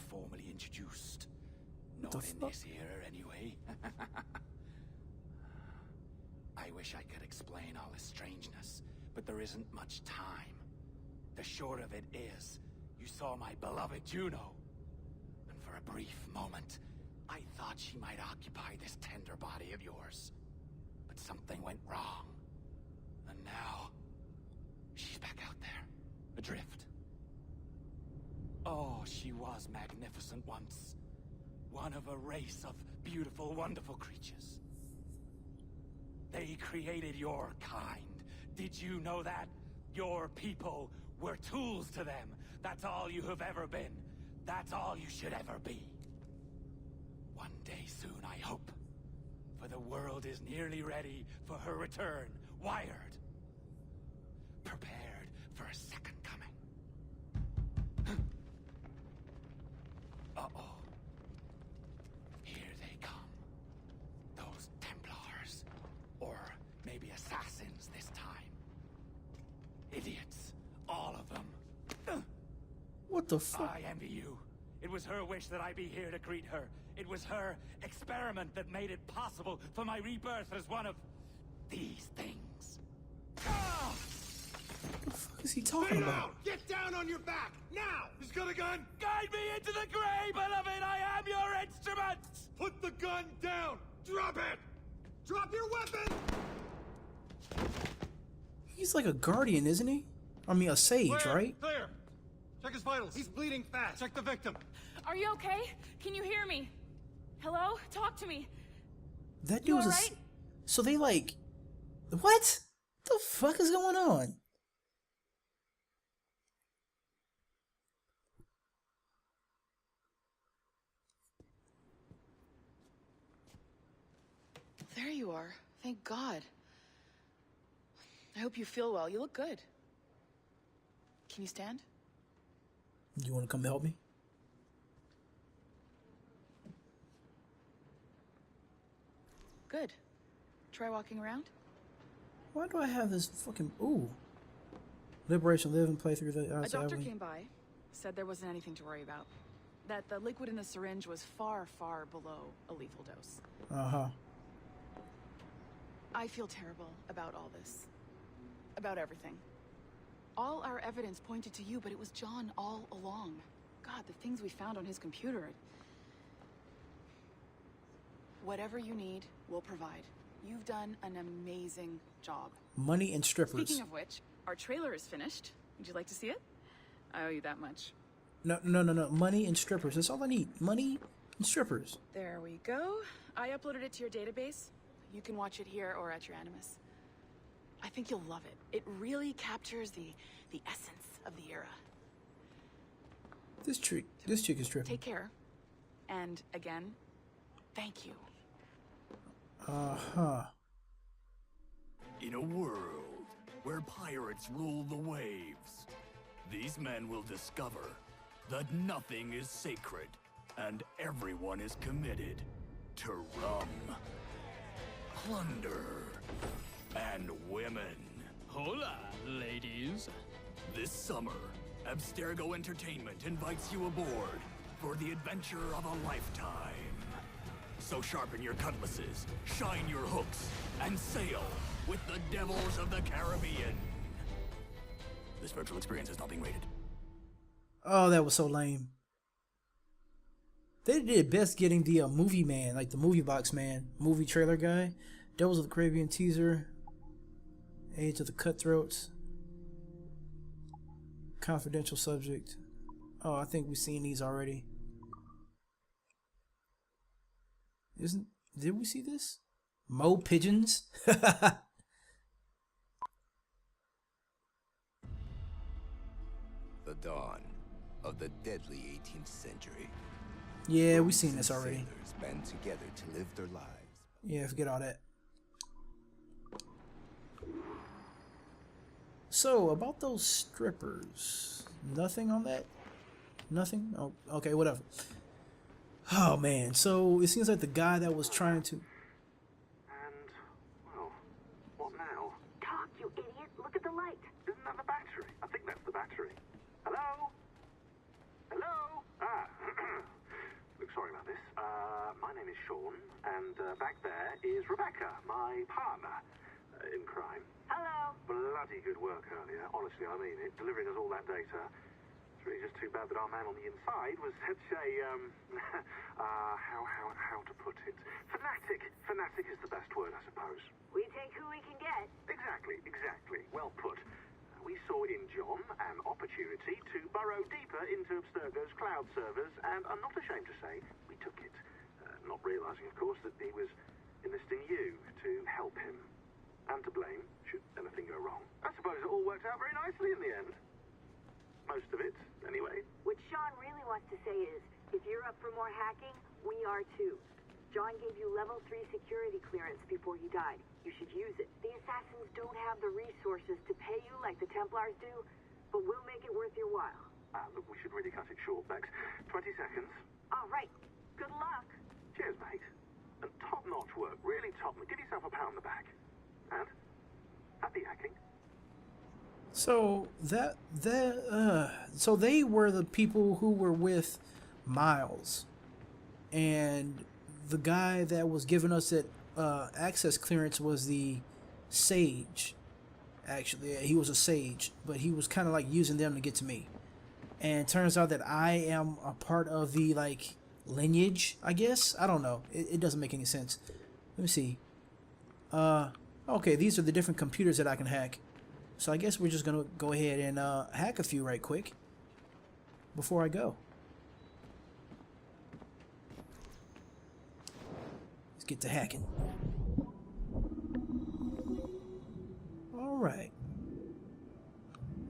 formally introduced. Not in this era, anyway. I wish I could explain all the strangeness, but there isn't much time. The short of it is, you saw my beloved Juno. And for a brief moment, I thought she might occupy this tender body of yours. But something went wrong. And now, she's back out there, adrift. Oh, she was magnificent once. One of a race of beautiful, wonderful creatures. They created your kind. Did you know that? Your people were tools to them. That's all you have ever been. That's all you should ever be. One day soon, I hope. For the world is nearly ready for her return. Wired. Prepared for a second coming. Uh-oh. Here they come. Those Templars. Or maybe assassins this time. Idiots. All of them. What the fuck? I envy you. It was her wish that I be here to greet her. It was her experiment that made it possible for my rebirth as one of these things. Ah! What the fuck is he talking about? Get down on your back, now! He's got a gun! Guide me into the grave, beloved! I am your instrument! Put the gun down! Drop it! Drop your weapon! He's like a guardian, isn't he? I mean, a sage, Clear, right? Clear! Check his vitals. He's bleeding fast. Check the victim. Are you okay? Can you hear me? Hello? Talk to me. That You dude's a... alright? So they like... What? The fuck is going on? There you are. Thank God. I hope you feel well. You look good. Can you stand? You want to come help me? Good. Try walking around. Why do I have this fucking... Ooh. Liberation, live and play through the... A doctor came by. Said there wasn't anything to worry about. That the liquid in the syringe was far, far below a lethal dose. Uh-huh. I feel terrible about all this. About everything. All our evidence pointed to you, but it was John all along. God, the things we found on his computer. Whatever you need, we'll provide. You've done an amazing job. Money and strippers. Speaking of which, our trailer is finished. Would you like to see it? I owe you that much. No. Money and strippers. That's all I need. Money and strippers. There we go. I uploaded it to your database. You can watch it here or at your Animus. I think you'll love it. It really captures the essence of the era. This chick is tripping. Take care. And again, thank you. Uh-huh. In a world where pirates rule the waves, these men will discover that nothing is sacred and everyone is committed to rum, plunder, and women. Hola, ladies. This summer, Abstergo Entertainment invites you aboard for the adventure of a lifetime. So sharpen your cutlasses, shine your hooks, and sail with the devils of the Caribbean. This virtual experience is not being rated. Oh, that was so lame. They did best getting the movie man, like the movie box man, movie trailer guy. Devils of the Caribbean teaser. Age of the Cutthroats. Confidential subject. Oh, I think we've seen these already. Did we see this? Mo pigeons? The dawn of the deadly 18th century. Yeah, we've seen this already. Sailors band together to live their lives. Yeah, forget all that. So, about those strippers. Nothing on that? Nothing? Oh, okay, whatever. Oh, man. So, it seems like the guy that was trying to... And, well, what now? Talk, you idiot! Look at the light! Isn't that the battery? I think that's the battery. Hello? Hello? Ah, name is Sean, and back there is Rebecca, my partner in crime. Hello. Bloody good work earlier. Honestly, I mean it. Delivering us all that data. It's really just too bad that our man on the inside was such a, how to put it? Fanatic. Fanatic is the best word, I suppose. We take who we can get. Exactly. Well put. We saw in John an opportunity to burrow deeper into Abstergo's cloud servers, and I'm not ashamed to say we took it. Not realizing, of course, that he was enlisting you to help him. And to blame, should anything go wrong. I suppose it all worked out very nicely in the end. Most of it, anyway. What Sean really wants to say is, if you're up for more hacking, we are too. John gave you level 3 security clearance before he died. You should use it. The assassins don't have the resources to pay you like the Templars do, but we'll make it worth your while. Look, we should really cut it short, Bex. 20 seconds. All right. Good luck. Cheers, mate. And top-notch work. Really top-notch. Give yourself a pat on the back. And happy hacking. So so they were the people who were with Miles, and the guy that was giving us that access clearance was the Sage. Actually, he was a Sage, but he was kind of like using them to get to me. And it turns out that I am a part of the like lineage, I guess. I don't know. It doesn't make any sense. Let me see. Okay, these are the different computers that I can hack. So I guess we're just gonna go ahead and hack a few right quick before I go. Let's get to hacking. Alright.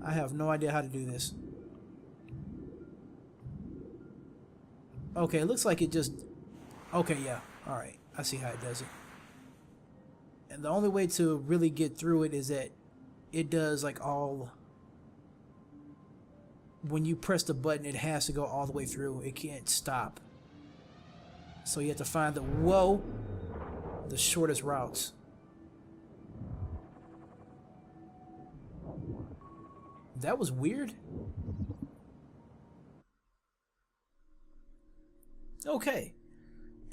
I have no idea how to do this. Okay, it looks like it just... Okay, yeah. Alright. I see how it does it. And the only way to really get through it is that it does like all... When you press the button, it has to go all the way through. It can't stop. So you have to find the shortest routes. That was weird. Okay.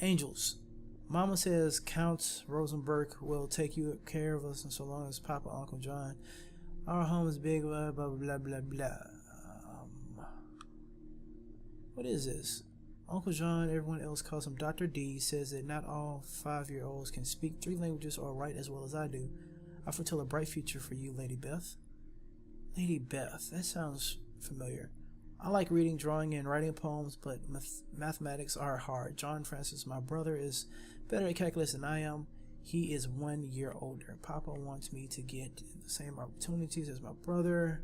Angels. Mama says Count Rosenberg will take you care of us, and so long as Papa, Uncle John. Our home is big, blah, blah, blah, blah, blah. What is this? Uncle John, everyone else calls him Dr. D, says that not all 5-year-olds can speak 3 languages or write as well as I do. I foretell a bright future for you, Lady Beth. Lady Beth, that sounds familiar. I like reading, drawing, and writing poems, but mathematics are hard. John Francis, my brother, is better at calculus than I am. He is 1 year older. Papa wants me to get the same opportunities as my brother.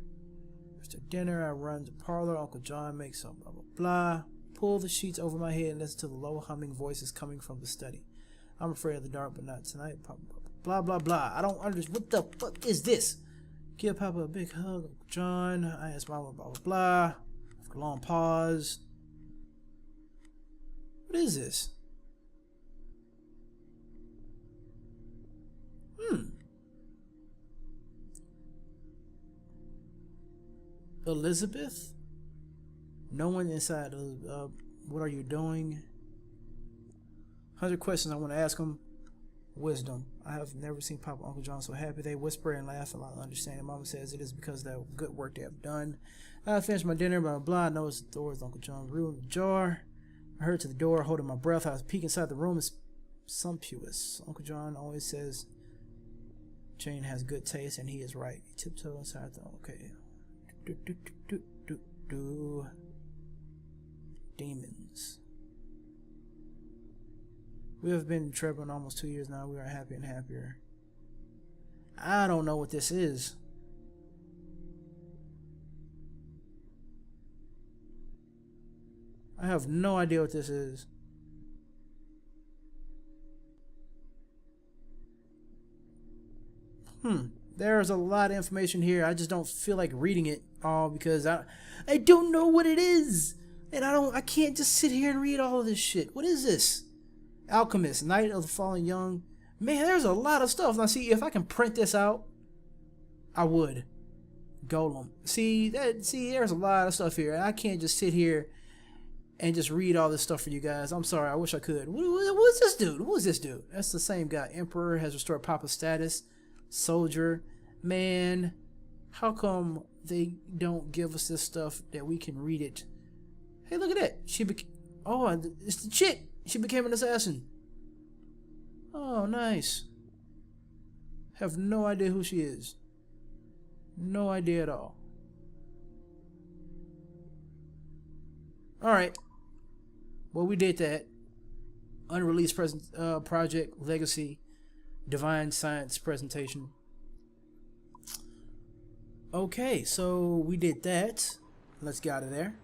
After dinner, I run the parlor. Uncle John makes some blah, blah, blah. Pull the sheets over my head and listen to the low humming voices coming from the study. I'm afraid of the dark, but not tonight. Blah, blah, blah. I don't understand. What the fuck is this? Give Papa a big hug. Uncle John. I ask Mama, blah, blah, blah. After a long pause. What is this? Elizabeth? No one inside. What are you doing? 100 questions I want to ask him. Wisdom. I have never seen Papa and Uncle John so happy. They whisper and laugh a lot of understanding. Mama says it is because of the good work they have done. I finished my dinner, blah, blah, blah. I noticed the door is Uncle John's room ajar. I heard to the door, holding my breath. I was peeking inside the room. It's sumptuous. Uncle John always says Jane has good taste, and he is right. He tiptoed inside the... Okay. Demons. We have been in trouble in almost 2 years now. We are happy and happier. I don't know what this is. I have no idea what this is. There's a lot of information here. I just don't feel like reading it all because I don't know what it is. And I can't just sit here and read all of this shit. What is this? Alchemist, Night of the Fallen Young. Man, there's a lot of stuff. Now see, if I can print this out, I would. Golem. See, there's a lot of stuff here. I can't just sit here and just read all this stuff for you guys. I'm sorry, I wish I could. What's this dude? Who's this dude? That's the same guy. Emperor has restored Papa status. Soldier. Man, how come they don't give us this stuff that we can read it? Hey, look at that. Oh, it's the chick. She became an assassin. Oh, nice. Have no idea who she is. No idea at all. Alright. Well, we did that. Unreleased project, legacy, divine science presentation. Okay, so we did that. Let's get out of there.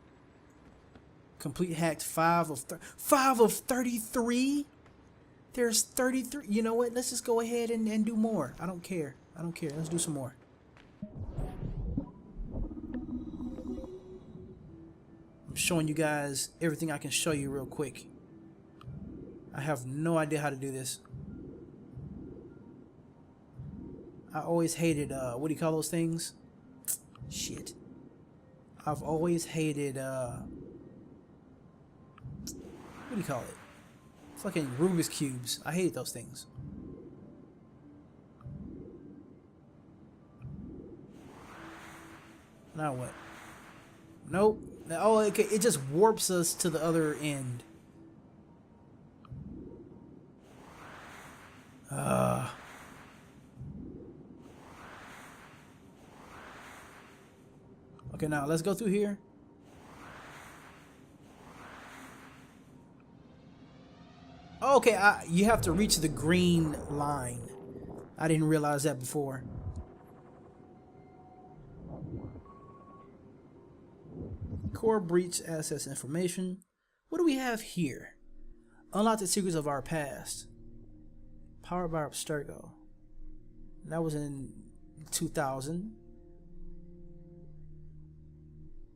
Complete hacked 5 of 33? There's 33. You know what? Let's just go ahead and do more. I don't care. Let's do some more. I'm showing you guys everything I can show you real quick. I have no idea how to do this. I always hated, what do you call those things? Shit. I've always hated, what do you call it? Fucking Rubik's Cubes. I hated those things. Now what? Nope. Oh, okay. It just warps us to the other end. Okay, now let's go through here. Okay, you have to reach the green line. I didn't realize that before. Core breach access information. What do we have here? Unlock the secrets of our past. Powered by Abstergo. That was in 2000.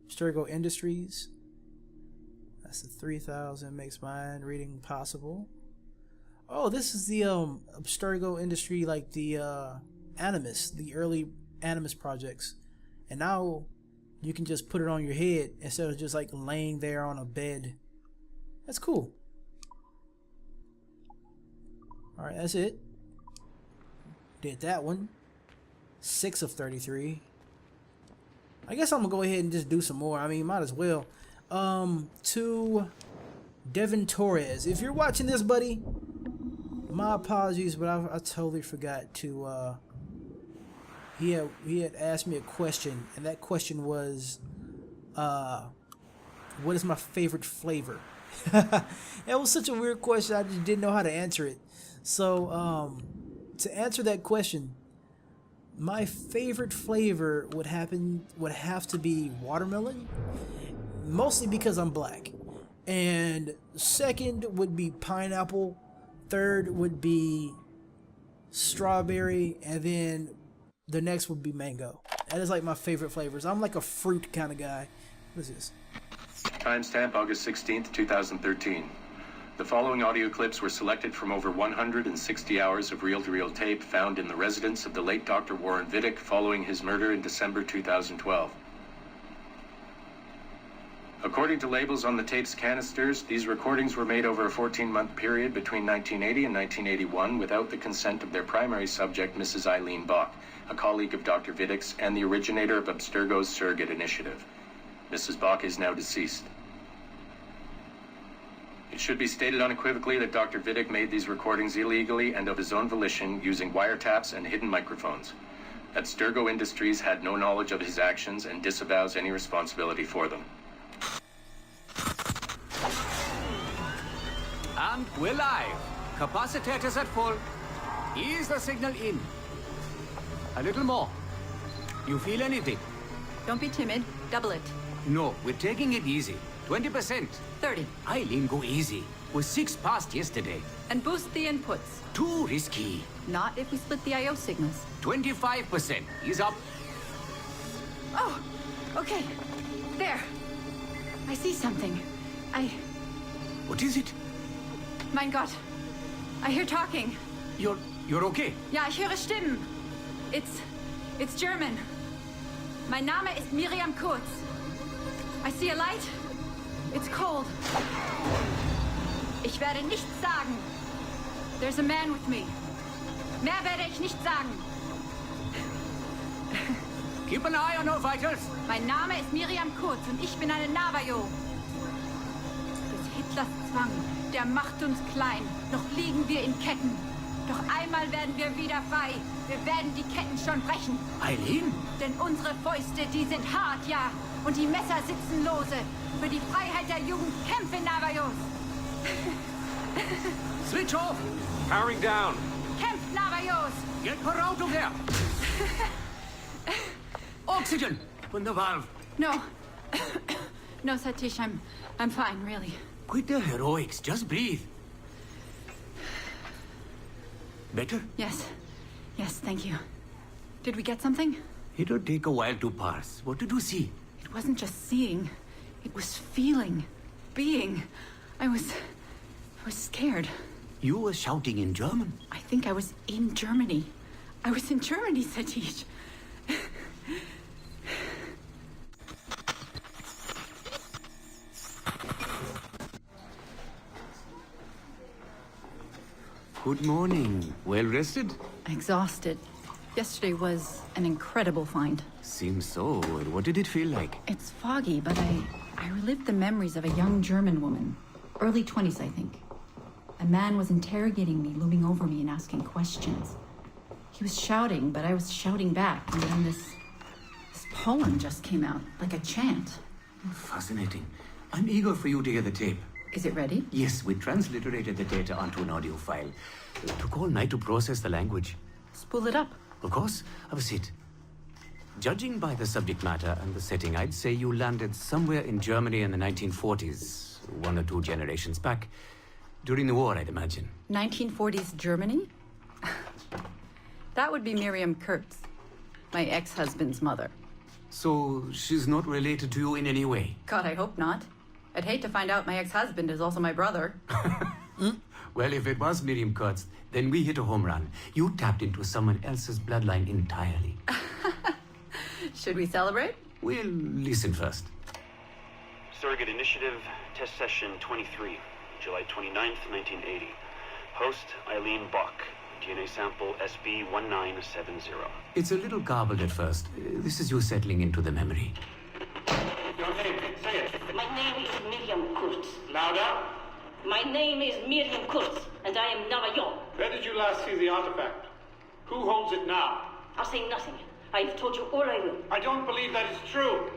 Abstergo Industries. That's the 3000 makes mind reading possible. Oh, this is the Abstergo Industry, like the Animus, the early Animus projects. And now you can just put it on your head instead of just like laying there on a bed. That's cool. Alright, that's it. Did that one. 6 of 33. I guess I'm gonna go ahead and just do some more. I mean, might as well. To Devin Torres. If you're watching this, buddy, my apologies, but I totally forgot to, he had asked me a question, and that question was, what is my favorite flavor? That was such a weird question, I just didn't know how to answer it. So, to answer that question, my favorite flavor would have to be watermelon, mostly because I'm black. And second would be pineapple, third would be strawberry, and then the next would be mango. That is like my favorite flavors. I'm like a fruit kind of guy. What is this? Timestamp August 16th, 2013. The following audio clips were selected from over 160 hours of reel-to-reel tape found in the residence of the late Dr. Warren Vidic following his murder in December 2012. According to labels on the tape's canisters, these recordings were made over a 14-month period between 1980 and 1981 without the consent of their primary subject, Mrs. Eileen Bach, a colleague of Dr. Vidic's and the originator of Abstergo's surrogate initiative. Mrs. Bach is now deceased. It should be stated unequivocally that Dr. Vidic made these recordings illegally and of his own volition using wiretaps and hidden microphones. Abstergo Industries had no knowledge of his actions and disavows any responsibility for them. And we're live. Capacitors at full. Ease the signal in. A little more. You feel anything? Don't be timid. Double it. No, we're taking it easy. 20%. 30. Eileen, go easy. We're 6 past yesterday. And boost the inputs. Too risky. Not if we split the I/O signals. 25%. Ease up. Oh, okay. There. I see something. What is it? Mein Gott. I hear talking. You're okay? Ja, ich höre Stimmen. It's German. Mein Name ist Miriam Kurz. I see a light. It's cold. Ich werde nichts sagen. There's a man with me. Mehr werde ich nicht sagen. Keep an eye on our vitals. Mein Name ist Miriam Kurz und ich bin eine Navajo. Des Hitlers Zwang, der macht uns klein. Noch liegen wir in Ketten. Doch einmal werden wir wieder frei. Wir werden die Ketten schon brechen. Eileen? Denn unsere Fäuste, die sind hart, ja. Und die Messer sitzen lose. Für die Freiheit der Jugend kämpfen Navajos. Switch off. Powering down. Kämpft Navajos. Get her out of there. Oxygen from the valve. No. No, Satish, I'm fine, really. Quit the heroics. Just breathe. Better? Yes. Yes, thank you. Did we get something? It'll take a while to parse. What did you see? It wasn't just seeing. It was feeling. Being. I was scared. You were shouting in German. I think I was in Germany. I was in Germany, Satish. Good morning. Well rested? Exhausted. Yesterday was an incredible find. Seems so. What did it feel like? It's foggy, but I relived the memories of a young German woman. Early 20s, I think. A man was interrogating me, looming over me and asking questions. He was shouting, but I was shouting back, and then this poem just came out, like a chant. Fascinating. I'm eager for you to hear the tape. Is it ready? Yes, we transliterated the data onto an audio file. It took all night to process the language. Spool it up. Of course. Have a seat. Judging by the subject matter and the setting, I'd say you landed somewhere in Germany in the 1940s, 1 or 2 generations back. During the war, I'd imagine. 1940s Germany? That would be Miriam Kurtz, my ex-husband's mother. So she's not related to you in any way? God, I hope not. I'd hate to find out my ex-husband is also my brother. Well, if it was Miriam Kurtz, then we hit a home run. You tapped into someone else's bloodline entirely. Should we celebrate? We'll listen first. Surrogate Initiative, Test Session 23, July 29th, 1980. Host, Eileen Bach. DNA sample SB1970. It's a little garbled at first. This is you settling into the memory. Your name, say it. My name is Miriam Kurtz. Louder. My name is Miriam Kurtz, and I am Navajo. Where did you last see the artifact? Who holds it now? I'll say nothing. I've told you all I will. I don't believe that is true.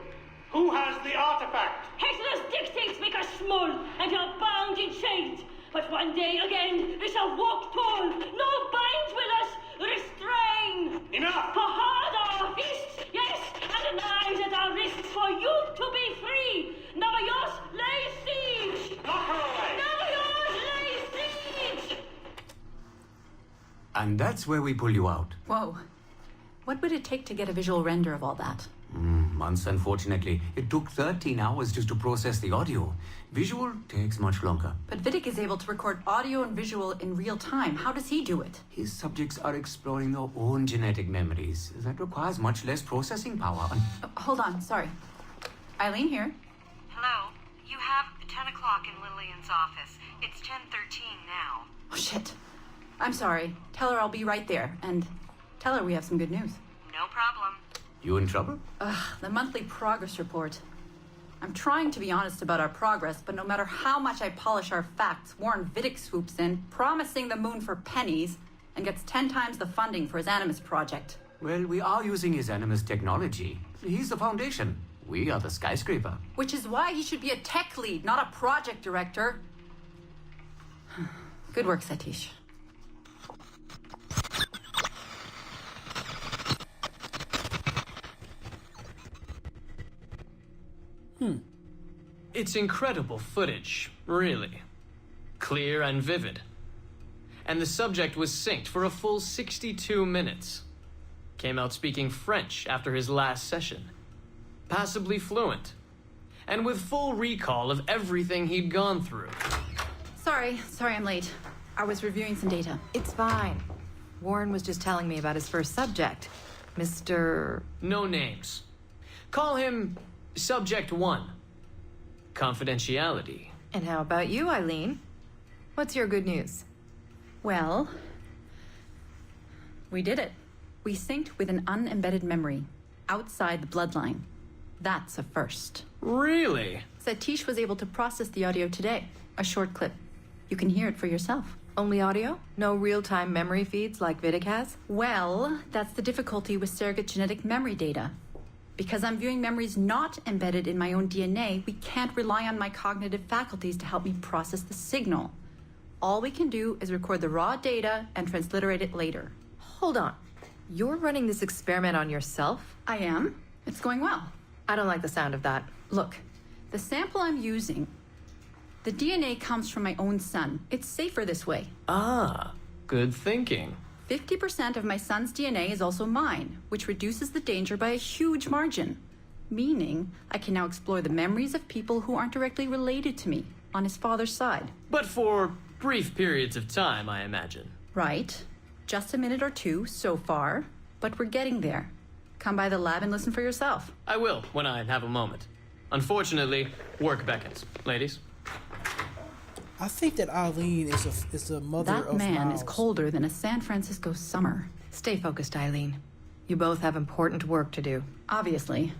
Who has the artifact? Hitler's dictates make us small and are bound in chains. But one day again, we shall walk tall. No binds will us restrain. Enough! For hard our fists, yes, and the knives at our wrists for you to be free. Navajos lay siege. Knock her away. Navajos lay siege. And that's where we pull you out. Whoa. What would it take to get a visual render of all that? Months, unfortunately. It took 13 hours just to process the audio. Visual takes much longer. But Vidic is able to record audio and visual in real time. How does he do it? His subjects are exploring their own genetic memories. That requires much less processing power. Hold on, sorry. Eileen here. Hello. You have 10 o'clock in Lillian's office. It's 10:13 now. Oh, shit. I'm sorry. Tell her I'll be right there. And tell her we have some good news. No problem. You in trouble? The monthly progress report. I'm trying to be honest about our progress, but no matter how much I polish our facts, Warren Vidic swoops in, promising the moon for pennies, and gets 10 times the funding for his Animus project. Well, we are using his Animus technology. He's the foundation. We are the skyscraper. Which is why he should be a tech lead, not a project director. Good work, Satish. It's incredible footage, really. Clear and vivid. And the subject was synced for a full 62 minutes. Came out speaking French after his last session. Passably fluent. And with full recall of everything he'd gone through. Sorry I'm late. I was reviewing some data. It's fine. Warren was just telling me about his first subject, Mr. No names. Call him Subject 1. confidentiality. And how about you, Eileen? What's your good news? Well, we did it. We synced with an unembedded memory outside the bloodline. That's a first. Really? Satish was able to process the audio today. A short clip. You can hear it for yourself. Only audio? No real-time memory feeds like Vidic has? Well, that's the difficulty with surrogate genetic memory data. Because I'm viewing memories not embedded in my own DNA, we can't rely on my cognitive faculties to help me process the signal. All we can do is record the raw data and transliterate it later. Hold on. You're running this experiment on yourself? I am. It's going well. I don't like the sound of that. Look, the sample I'm using, the DNA comes from my own son. It's safer this way. Ah, good thinking. 50% of my son's DNA is also mine, which reduces the danger by a huge margin. Meaning, I can now explore the memories of people who aren't directly related to me on his father's side. But for brief periods of time, I imagine. Right. Just a minute or two so far, but we're getting there. Come by the lab and listen for yourself. I will, when I have a moment. Unfortunately, work beckons. Ladies? I think that Eileen is the mother of That man Miles. is colder than a San Francisco summer. Stay focused, Eileen. You both have important work to do. Obviously.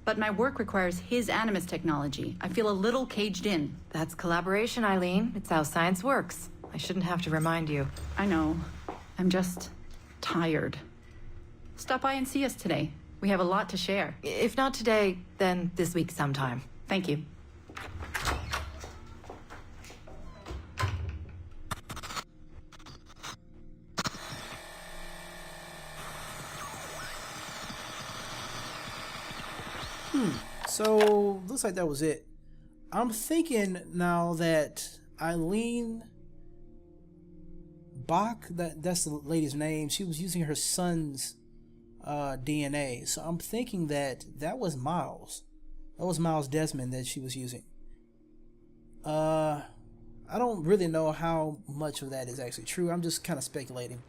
But my work requires his animus technology. I feel a little caged in. That's collaboration, Eileen. It's how science works. I shouldn't have to remind you. I know. I'm just tired. Stop by and see us today. We have a lot to share. If not today, then this week sometime. Thank you. So, looks like that was it. I'm thinking now that Eileen Bach, that's the lady's name, she was using her son's DNA. So I'm thinking that was Miles. That was Miles Desmond that she was using. I don't really know how much of that is actually true. I'm just kind of speculating.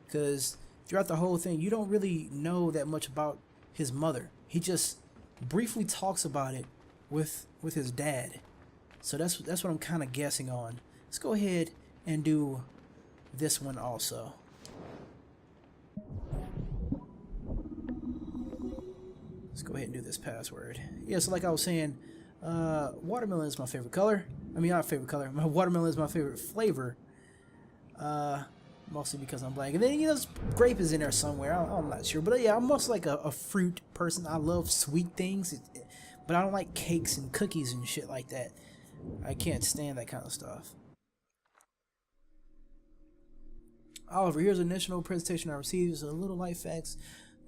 Because throughout the whole thing, you don't really know that much about his mother. He just briefly talks about it with his dad. So that's what I'm kind of guessing on. Let's go ahead and do this one also. Let's go ahead and do this password. Yeah, so like I was saying, watermelon is my favorite color. I mean, not favorite color. My watermelon is my favorite flavor. Mostly because I'm black. And then, grape is in there somewhere. I'm not sure. But yeah, I'm mostly like a fruit person. I love sweet things. But I don't like cakes and cookies and shit like that. I can't stand that kind of stuff. Oliver, here's an initial presentation I received. It's a little light facts.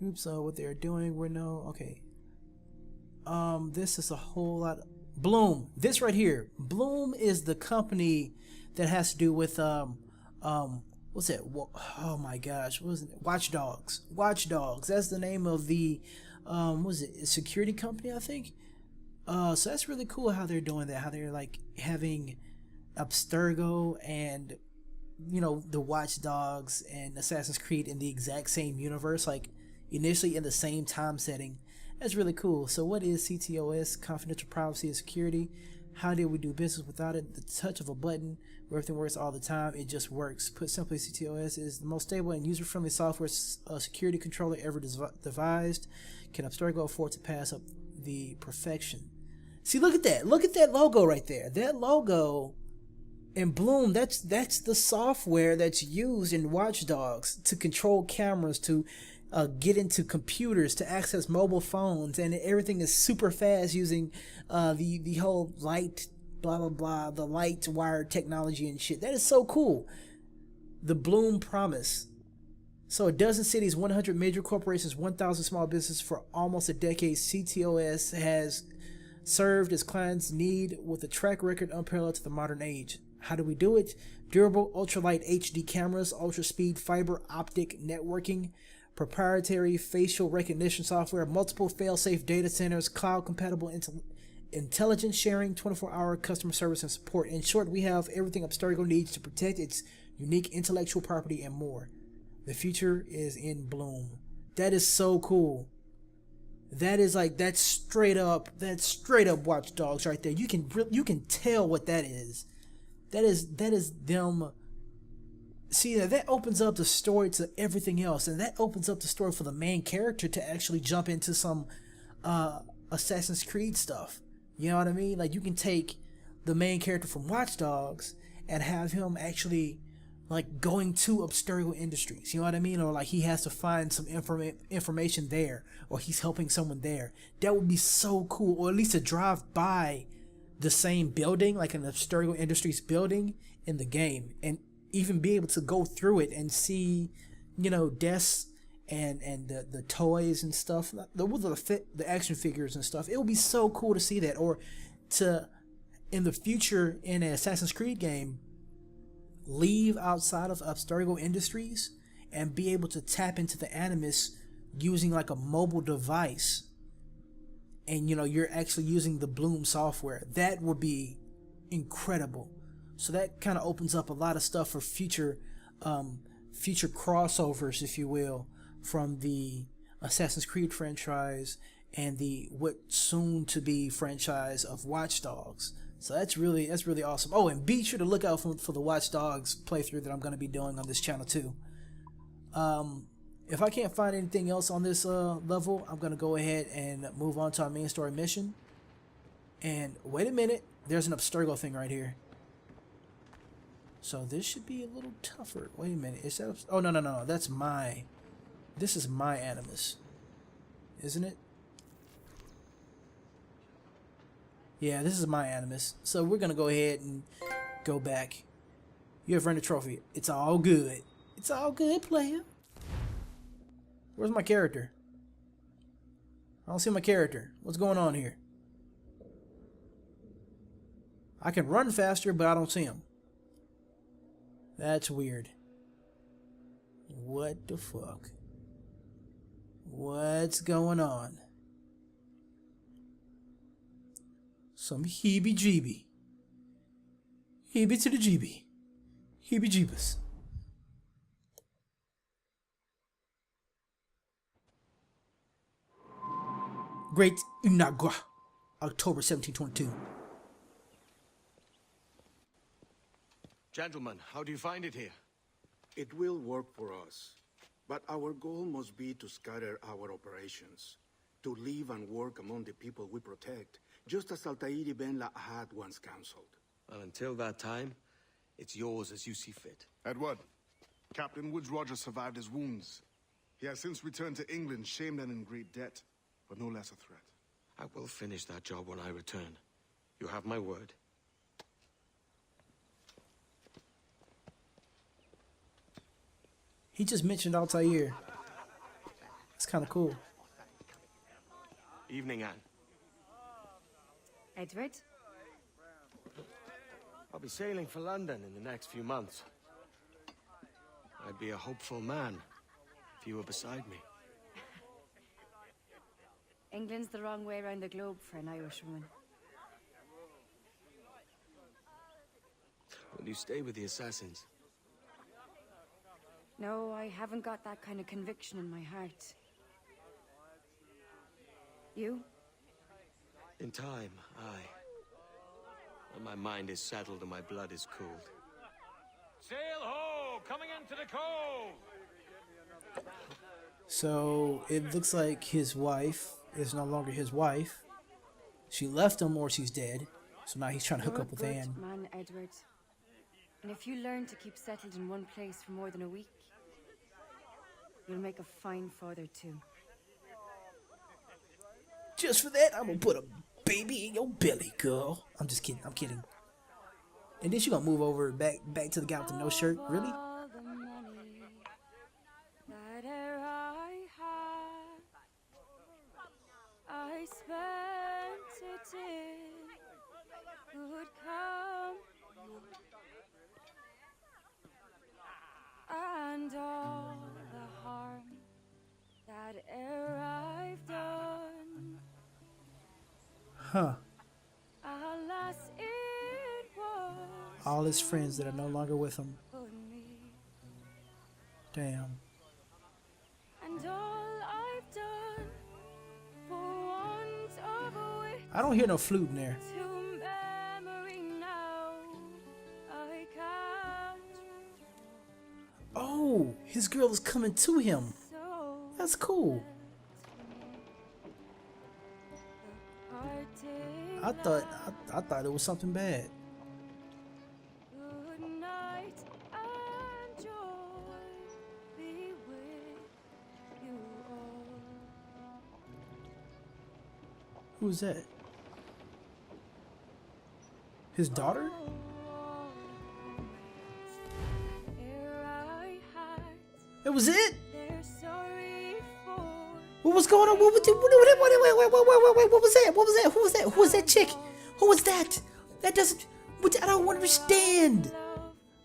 Oops, what they're doing. Okay. This is a whole lot. Bloom. This right here. Bloom is the company that has to do with what's that? Oh my gosh, what was it? Watch Dogs. Watch Dogs. That's the name of the what was it? Security company, I think. So that's really cool how they're doing that. How they're like having Abstergo and the Watch Dogs and Assassin's Creed in the exact same universe, like initially in the same time setting. That's really cool. So what is CTOS? Confidential Privacy and Security. How did we do business without it? The touch of a button where everything works all the time. It just works. Put simply, CTOS is the most stable and user-friendly software security controller ever devised. Can Abstergo afford to pass up the perfection? See, look at that. Look at that logo right there. That logo in Bloom, that's the software that's used in Watch Dogs to control cameras, to get into computers, to access mobile phones, and everything is super fast using the whole light, blah blah blah, the light wire technology and shit. That is so cool. The Bloom promise. So a dozen cities, 100 major corporations, 1,000 small businesses for almost a decade. CTOS has served its clients' need with a track record unparalleled to the modern age. How do we do it? Durable ultralight HD cameras, ultra speed fiber optic networking, proprietary facial recognition software, multiple fail-safe data centers, cloud-compatible intelligence sharing, 24-hour customer service and support. In short, we have everything Abstergo needs to protect its unique intellectual property and more. The future is in Bloom. That is so cool. That is like that's straight up Watch Dogs right there. You can tell what that is. That is them. See, that opens up the story to everything else, and that opens up the story for the main character to actually jump into some Assassin's Creed stuff. You know what I mean? Like, you can take the main character from Watch Dogs and have him actually like going to Abstergo Industries. You know what I mean? Or like he has to find some information there, or he's helping someone there. That would be so cool. Or at least to drive by the same building, like an Abstergo Industries building in the game, and even be able to go through it and see, you know, desks and the toys and stuff, the action figures and stuff. It would be so cool to see that. Or to, in the future, in an Assassin's Creed game, leave outside of Abstergo Industries and be able to tap into the Animus using like a mobile device, and you know, you're actually using the Bloom software. That would be incredible. So that kind of opens up a lot of stuff for future crossovers, if you will, from the Assassin's Creed franchise and the what soon to be franchise of Watch Dogs. So that's really awesome. Oh, and be sure to look out for the Watch Dogs playthrough that I'm going to be doing on this channel too. If I can't find anything else on this level, I'm going to go ahead and move on to our main story mission. And wait a minute, there's an Abstergo thing right here. So this should be a little tougher. Wait a minute, is that? Oh no, that's my. This is my Animus, isn't it? Yeah, this is my Animus. So we're gonna go ahead and go back. You have earned a trophy. It's all good. It's all good, player. Where's my character? I don't see my character. What's going on here? I can run faster, but I don't see him. That's weird. What the fuck? What's going on? Some heebie-jeebie. Heebie to the jeebie. Heebie-jeebus. Great Unagua, October 1722. Gentlemen, how do you find it here? It will work for us, but our goal must be to scatter our operations, to live and work among the people we protect, just as Altair ibn La'ahad once counseled. Well, until that time, it's yours as you see fit. Edward, Captain Woods Rogers survived his wounds. He has since returned to England, shamed and in great debt, but no less a threat. I will finish that job when I return. You have my word. He just mentioned Altair. It's kind of cool. Evening, Anne. Edward? I'll be sailing for London in the next few months. I'd be a hopeful man if you were beside me. England's the wrong way around the globe for an Irishwoman. Will you stay with the assassins? No, I haven't got that kind of conviction in my heart. You? In time, aye. When my mind is settled and my blood is cooled. Sail ho! Coming into the cove! So it looks like his wife is no longer his wife. She left him, or she's dead. So now he's trying to hook up with Anne. Man, Edward. And if you learn to keep settled in one place for more than a week, you'll make a fine father too. Just for that, I'm gonna put a baby in your belly, girl. I'm just kidding. I'm kidding. And then she gonna move over back to the guy with the no shirt. Really? I spent it in good company, and all the harm that e'er I've done. Huh. Alas, it was All his friends that are no longer with him. Damn. and all I've done for I don't hear no flute in there. Oh, his girl is coming to him. That's cool. I thought it was something bad. Who's that? His daughter? That was it? What was going on? What was that? What was that? Who was that? Who was that chick? Who was that? That doesn't... I don't understand.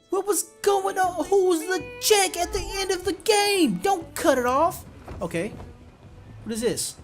What was going on? Who's the chick at the end of the game? Don't cut it off. Okay. What is this?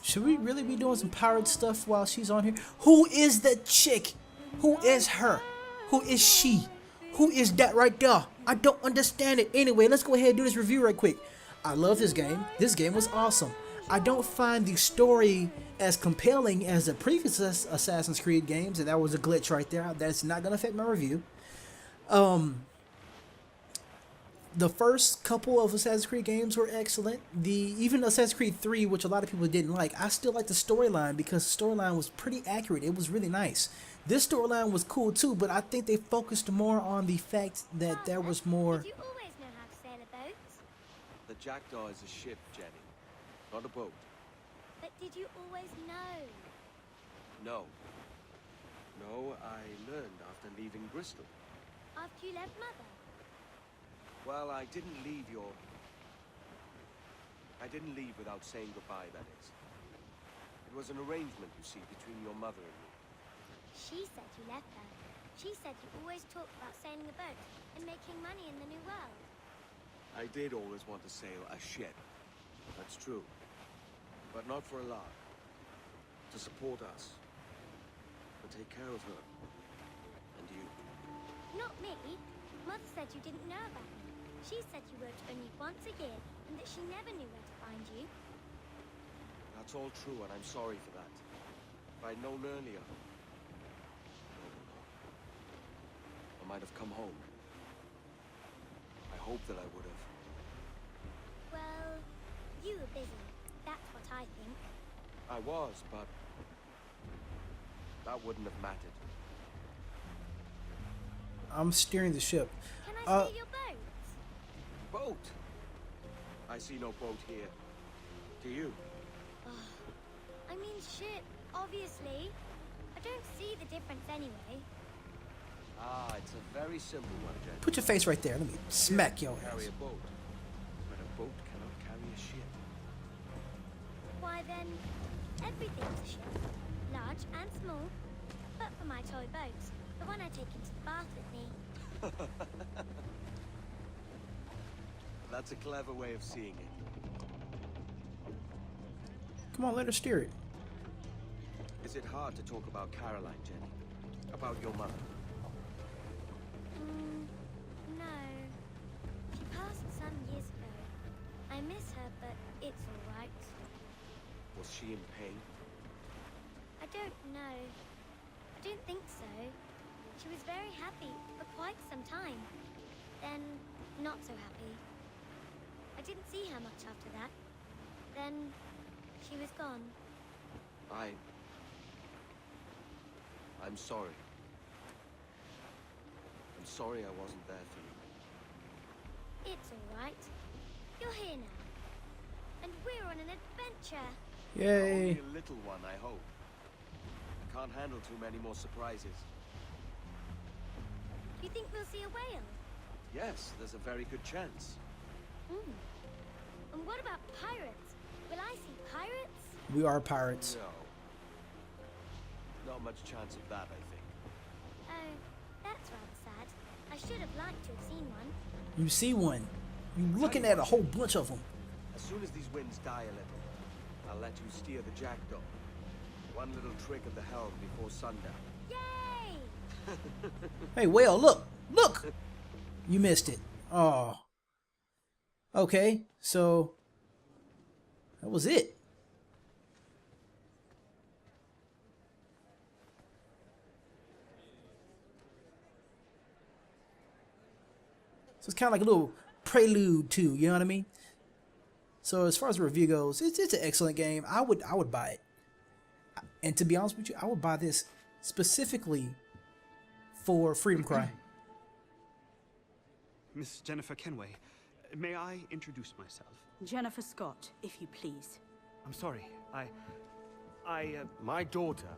Should we really be doing some pirate stuff while she's on here? Who is the chick? Who is her? Who is she? Who is that right there? I don't understand it. Anyway, let's go ahead and do this review right quick. I love this game. This game was awesome. I don't find the story as compelling as the previous Assassin's Creed games, and that was a glitch right there. That's not going to affect my review. The first couple of Assassin's Creed games were excellent. Even Assassin's Creed 3, which a lot of people didn't like, I still like the storyline because the storyline was pretty accurate. It was really nice. This storyline was cool too, but I think they focused more on the fact that there was more... Did you always know how to sail a boat? The Jackdaw is a ship, Jenny, not a boat. But did you always know? No. No, I learned after leaving Bristol. After you left Mother? Well, I didn't leave without saying goodbye, that is. It was an arrangement, you see, between your mother and me. She said you left her. She said you always talked about sailing a boat and making money in the New World. I did always want to sail a ship. That's true. But not for a lark. To support us. To take care of her. And you. Not me. Mother said you didn't know about me. She said you worked only once a year and that she never knew where to find you. That's all true, and I'm sorry for that. If I'd known earlier... I might have come home. I hope that I would have. Well, you were busy. That's what I think. I was, but... that wouldn't have mattered. I'm steering the ship. Can I steal your boat? Boat? I see no boat here. Do you? I mean ship, obviously. I don't see the difference anyway. Ah, it's a very simple one, Jen. Put your face right there. Let me smack your Carry ass. a boat, but a boat cannot carry a ship. Why then, everything's a ship. Large and small. But for my toy boat, the one I take into the bath with me. That's a clever way of seeing it. Come on, let her steer it. Is it hard to talk about Caroline, Jenny? About your mother? No. She passed some years ago. I miss her, but it's all right. Was she in pain? I don't know. I don't think so. She was very happy for quite some time. Then, not so happy. I didn't see her much after that. Then, she was gone. I'm sorry. I'm sorry I wasn't there for you. It's all right. You're here now. And we're on an adventure. Yay. Only a little one, I hope. I can't handle too many more surprises. Do you think we'll see a whale? Yes, there's a very good chance. And what about pirates? Will I see pirates? We are pirates. No. Not much chance of that, I think. Oh, that's rather sad. I should have liked to have seen one. You see one. You're looking at a whole bunch of them. As soon as these winds die a little, I'll let you steer the jackdaw. One little trick at the helm before sundown. Yay! Hey, Whale, look! Look! You missed it. Oh. Okay, so that was it. So it's kind of like a little prelude to, you know what I mean? So as far as the review goes, it's an excellent game. I would buy it. And to be honest with you, I would buy this specifically for Freedom Cry. Miss Jennifer Kenway, may I introduce myself? Jennifer Scott, if you please. I'm sorry, My daughter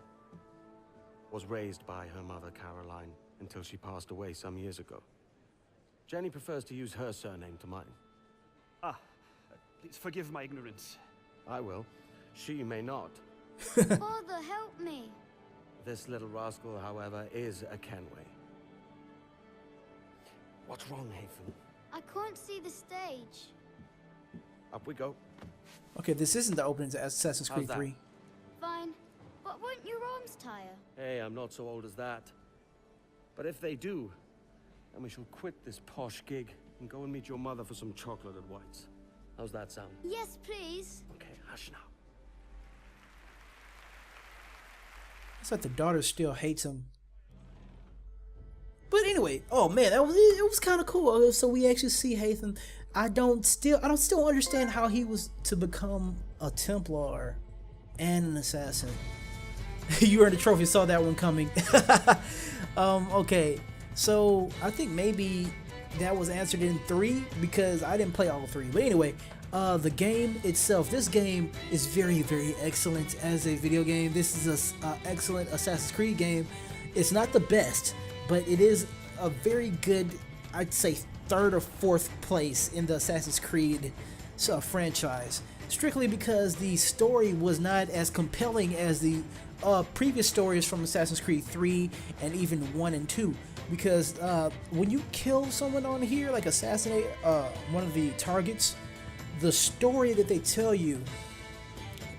was raised by her mother, Caroline, until she passed away some years ago. Jenny prefers to use her surname to mine. Please forgive my ignorance. I will. She may not. Father, help me. This little rascal, however, is a Kenway. What's wrong, Haytham? I can't see the stage. Up we go. Okay, this isn't the opening to Assassin's Creed How's that? 3. Fine. But won't your arms tire? Hey, I'm not so old as that. But if they do, then we shall quit this posh gig and go and meet your mother for some chocolate and whites. How's that sound? Yes, please. Okay, hush now. It's like the daughter still hates him. But anyway, oh man, it was kind of cool. So we actually see Haytham. I don't still understand how he was to become a Templar and an assassin. You earned a trophy, saw that one coming. Okay, so I think maybe that was answered in 3 because I didn't play all 3. But anyway, the game itself, this game is very, very excellent as a video game. This is an excellent Assassin's Creed game. It's not the best, but it is a very good, I'd say 3rd or 4th place in the Assassin's Creed franchise. Strictly because the story was not as compelling as the previous stories from Assassin's Creed 3 and even 1 and 2. Because when you kill someone on here, like assassinate one of the targets, the story that they tell you,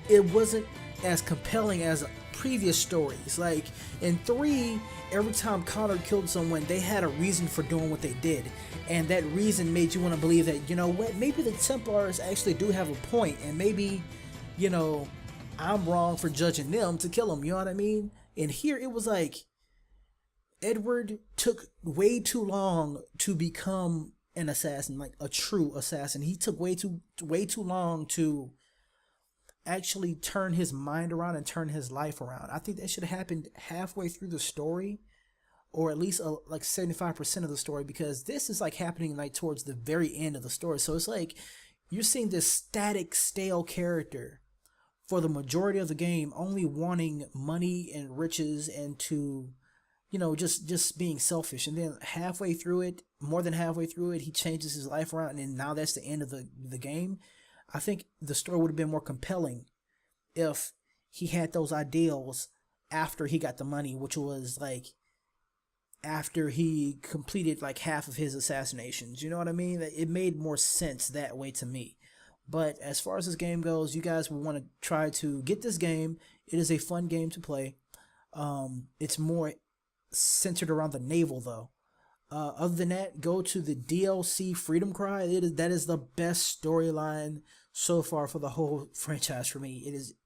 it wasn't as compelling as previous stories. Like in 3, every time Connor killed someone, they had a reason for doing what they did, and that reason made you want to believe that, you know what, maybe the Templars actually do have a point, and maybe, you know, I'm wrong for judging them to kill them, you know what I mean? And here it was like Edward took way too long to become an assassin, like a true assassin. He took way too long to actually turn his mind around and turn his life around. I think that should have happened halfway through the story, or at least like 75% of the story, because this is like happening like towards the very end of the story. So it's like you're seeing this static, stale character for the majority of the game, only wanting money and riches and to, you know, just being selfish. And then halfway through it, more than halfway through it, he changes his life around, and now that's the end of the game. I think the story would have been more compelling if he had those ideals after he got the money, which was like after he completed like half of his assassinations. You know what I mean? It made more sense that way to me. But as far as this game goes, you guys will want to try to get this game. It is a fun game to play. It's more centered around the naval though. Other than that, go to the DLC Freedom Cry. That is the best storyline so far for the whole franchise for me.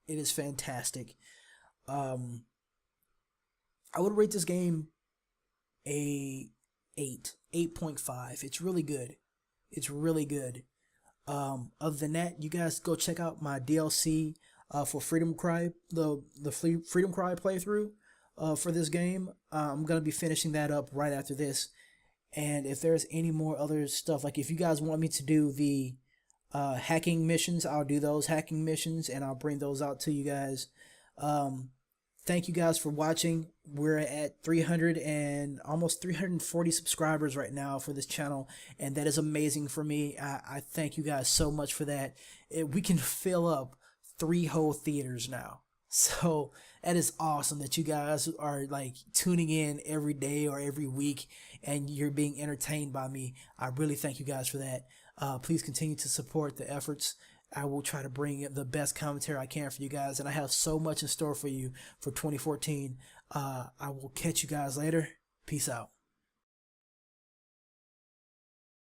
It is fantastic. I would rate this game a 8.5. It's really good. It's really good. Other than that, you guys go check out my DLC for Freedom Cry, the Freedom Cry playthrough for this game. I'm gonna be finishing that up right after this. And if there's any more other stuff, like if you guys want me to do the hacking missions, I'll do those hacking missions and I'll bring those out to you guys. Thank you guys for watching. We're at 300 and almost 340 subscribers right now for this channel, and that is amazing for me. I thank you guys so much for that. We can fill up 3 whole theaters now. So that is awesome that you guys are like tuning in every day or every week and you're being entertained by me. I really thank you guys for that. Please continue to support the efforts. I will try to bring the best commentary I can for you guys, and I have so much in store for you for 2014. I will catch you guys later. Peace out.